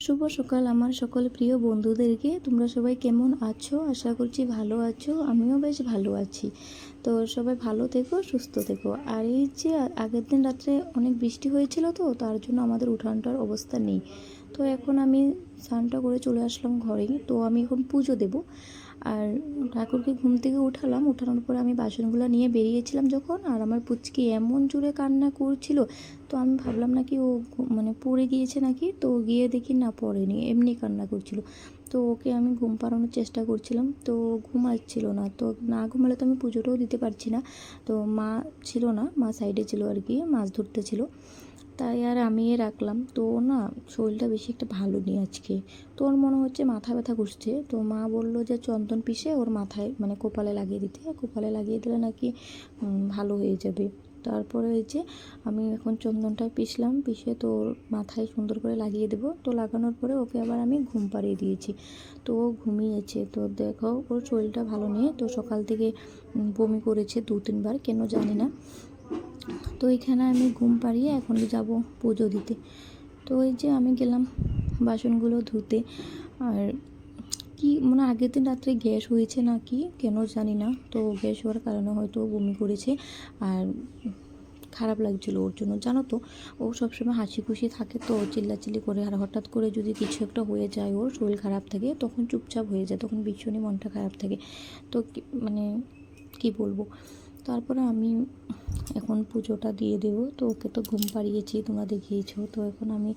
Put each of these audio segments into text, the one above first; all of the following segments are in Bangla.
শুভ সকাল আমার সকল প্রিয় বন্ধুদেরকে। তোমরা সবাই কেমন আছো? আশা করছি ভালো আছো। আমিও বেশ ভালো আছি। তো সবাই ভালো থেকো, সুস্থ থেকো। আর এই যে আগের দিন রাত্রে অনেক বৃষ্টি হয়েছিল, তো তার জন্য আমাদের উঠানটার অবস্থা নেই। তো এখন আমি স্নানটা করে চলে আসলাম ঘরেই। তো আমি এখন পুজো দেব। আর ঠাকুরকে ঘুম থেকে উঠালাম, উঠানোর পরে আমি বাসনগুলো নিয়ে বেরিয়েছিলাম যখন, আর আমার পুচকি এমন জোরে কান্না করছিল, তো আমি ভাবলাম নাকি ও মানে পড়ে গিয়েছে নাকি, তো গিয়ে দেখি না পড়েনি, এমনি কান্না করছিল। তো ওকে আমি ঘুম পাড়ানোর চেষ্টা করছিলাম, তো ঘুমাচ্ছিল না। তো না ঘুমালে তো আমি পুজোটাও দিতে পারছি না। তো মা ছিল না, মা সাইডে ছিল আর কি, মাছ ধরতে ছিল। তাই আর আমি রাখলাম। তো না, শরীরটা বেশি একটা ভালো নেই আজকে। তো ওর মনে হচ্ছে মাথা ব্যথা করছে। তো মা বললো যে চন্দন পিষে ওর মাথায় মানে কপালে লাগিয়ে দিতে, কপালে লাগিয়ে দিলে নাকি ভালো হয়ে যাবে। তারপরে ওই যে আমি এখন চন্দনটা পিষলাম, পিষে তো ওর মাথায় সুন্দর করে লাগিয়ে দেবো। তো লাগানোর পরে ওকে আবার আমি ঘুম পাড়িয়ে দিয়েছি। তো ও ঘুমিয়েছে। তো দেখো ওর শরীরটা ভালো নেই, তো সকাল থেকে বমি করেছে 2-3 বার, কেন জানি না। তো এখানে আমি ঘুম পাড়িয়ে এখন যাব পুজো দিতে। তো এই যে আমি গেলাম বাসনগুলো ধুতে। আর কি মানে আগের দিন রাত্রে গ্যাস হয়েছে নাকি কেন জানি না, তো গ্যাস হওয়ার কারণে হয়তো বমি করেছে। আর খারাপ লাগছিলো ওর জন্য, জানো তো। ও সবসময় হাসি খুশি থাকে, তো চিল্লাচিল্লি করে। আর হঠাৎ করে যদি কিছু একটা হয়ে যায়, ওর শরীর খারাপ থাকে, তখন চুপচাপ হয়ে যায়, তখন ভীষণই মনটা খারাপ থাকে। তো মানে কি বলবো। তারপরে আমি এখন পুজোটা দিয়ে দেবো। তো ওকে তো ঘুম পাড়িয়েছি, তোমরা দেখিয়েছো। তো এখন আমি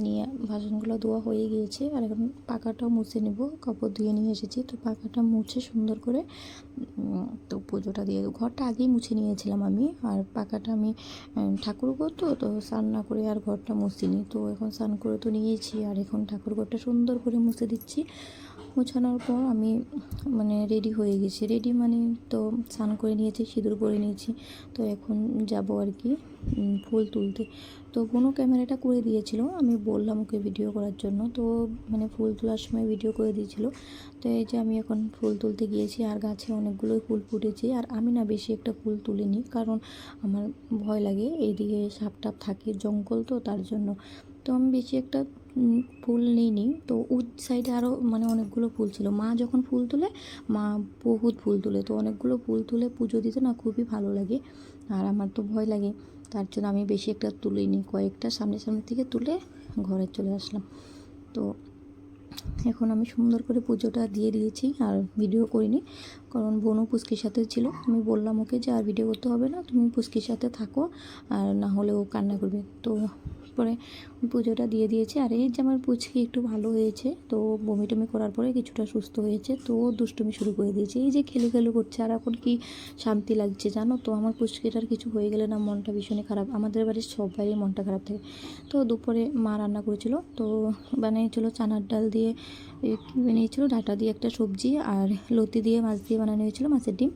নিয়ে বাসনগুলো ধোয়া হয়ে গিয়েছে, আর এখন পাখাটাও মুছে নেব। কাপড় ধুয়ে নিয়ে এসেছি, তো পাখাটা মুছে সুন্দর করে তো পুজোটা দিয়ে দেবো। ঘরটা আগেই মুছে নিয়েছিলাম আমি, আর পাখাটা আমি ঠাকুর ঘর তো স্নান না করে আর ঘরটা মুছিনি। তো এখন স্নান করে তো নিয়েছি, আর এখন ঠাকুর ঘরটা সুন্দর করে মুছে দিচ্ছি। মোছানোর পর আমি মানে রেডি হয়ে গেছি। রেডি মানে তো স্নান করে নিয়েছি, সিঁদুর পরে নিয়েছি। তো এখন যাব আর কি ফুল তুলতে। তো বোনও ক্যামেরাটা করে দিয়েছিল, আমি বললাম ওকে ভিডিও করার জন্য। তো মানে ফুল তোলার সময় ভিডিও করে দিয়েছিল। তো এই যে আমি এখন ফুল তুলতে গিয়েছি, আর গাছে অনেকগুলোই ফুল ফুটেছে। আর আমি না বেশি একটা ফুল তুলিনি, কারণ আমার ভয় লাগে, এইদিকে সাপ টাপ থাকে, জঙ্গল তো, তার জন্য। তো আমি বেশি একটা ফুল নিইনি। তো ওই সাইডে আরও মানে অনেকগুলো ফুল ছিল। মা যখন ফুল তুলে, মা বহুত ফুল তুলে, তো অনেকগুলো ফুল তুলে পুজো দিতে না খুবই ভালো লাগে। আর আমার তো ভয় লাগে, তার জন্য আমি বেশি একটা তুলিনি, কয়েকটা সামনে সামনে থেকে তুলে ঘরে চলে আসলাম। তো এখন আমি সুন্দর করে পুজোটা দিয়ে দিয়েছি, আর ভিডিও করিনি, কারণ বোনও পুচকির সাথে ছিল। আমি বললাম ওকে যে আর ভিডিও করতে হবে না, তুমি পুচকির সাথে থাকো, আর না হলে ও কান্না করবে। তো পরে পুজোটা দিয়ে দিয়েছি। আর এই যে আমার পুচকি একটু ভালো হয়েছে, তো বমি টমি করার পরে কিছুটা সুস্থ হয়েছে। তো ও দুষ্টুমি শুরু করে দিয়েছে, এই যে খেলু খেলু করছে। আর এখন কি শান্তি লাগছে জানো তো। আমার পুচকিটার কিছু হয়ে গেলে না মনটা ভীষণই খারাপ, আমাদের বাড়ির সবারই মনটা খারাপ থাকে। তো দুপুরে মা রান্না করেছিল, তো বানিয়েছিল চানার ডাল দিয়ে, কী বানিয়েছিল, ডাঁটা দিয়ে একটা সবজি, আর লতি দিয়ে মাছ দিয়ে বানানো হয়েছিল, মাছের ডিম,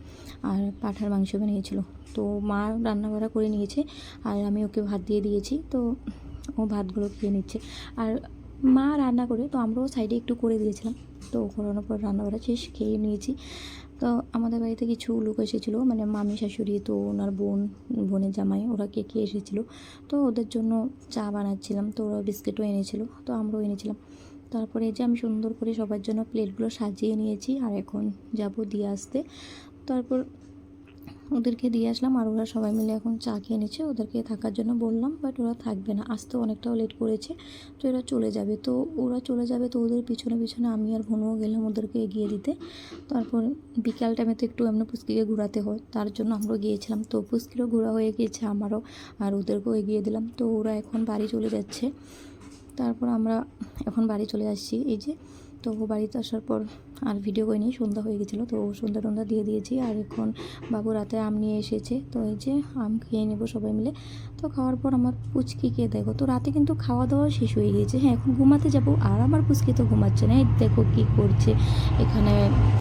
আর পাঁঠার মাংস বানিয়েছিল। তো মা রান্না বাড়া করে নিয়েছে, আর আমি ওকে ভাত দিয়ে দিয়েছি। তো ও ভাতগুলো খেয়ে নিচ্ছে। আর মা রান্না করে, তো আমরাও সাইডে একটু করে দিয়েছিলাম। তো করানোর পর রান্নাবাড়া শেষ, খেয়ে নিয়েছি। তো আমাদের বাড়িতে কিছু লোক এসেছিলো, মানে মামি শাশুড়ি, তো ওনার বোনের জামাই, ওরা কে কে এসেছিলো। তো ওদের জন্য চা বানাচ্ছিলাম, তো ওরা বিস্কিটও এনেছিল, তো আমরাও এনেছিলাম। তারপরে এই যে আমি সুন্দর করে সবার জন্য প্লেটগুলো সাজিয়ে নিয়েছি, আর এখন যাব দিয়ে আসতে। তারপর ওদেরকে দিয়ে আসলাম, আর ওরা সবাই মিলে এখন চা খেয়ে নিচ্ছে। ওদেরকে থাকার জন্য বললাম, বাট ওরা থাকবে না, আসতে অনেকটাও লেট করেছে। তো এরা চলে যাবে। তো ওরা চলে যাবে, তো ওদের পিছনে পিছনে আমি আর বোনও গেলাম ওদেরকে এগিয়ে দিতে। তারপর বিকাল টাইমে তো একটু এমনি পুচকিকে ঘোরাতে হয়, তার জন্য আমরাও গিয়েছিলাম। তো পুচকিরও ঘোরা হয়ে গিয়েছে আমারও, আর ওদেরকেও এগিয়ে দিলাম। তো ওরা এখন বাড়ি চলে যাচ্ছে। তারপর আমরা এখন বাড়ি চলে আসছি। এই যে তো বাড়িতে আসার পর আর ভিডিও করিনি, সন্ধ্যা হয়ে গেছিলো, তো সন্ধ্যা টন্ধ্যা দিয়ে দিয়েছি। আর এখন বাবু রাতে আম নিয়ে এসেছে, তো এই যে আম খেয়ে নেবো সবাই মিলে। তো খাওয়ার পর আমার পুচকিকে দেখো, তো রাতে কিন্তু খাওয়া দাওয়া শেষ হয়ে গিয়েছে। হ্যাঁ, এখন ঘুমাতে যাবো, আর আমার পুচকি তো ঘুমাচ্ছে না, এই দেখো কী করছে এখানে।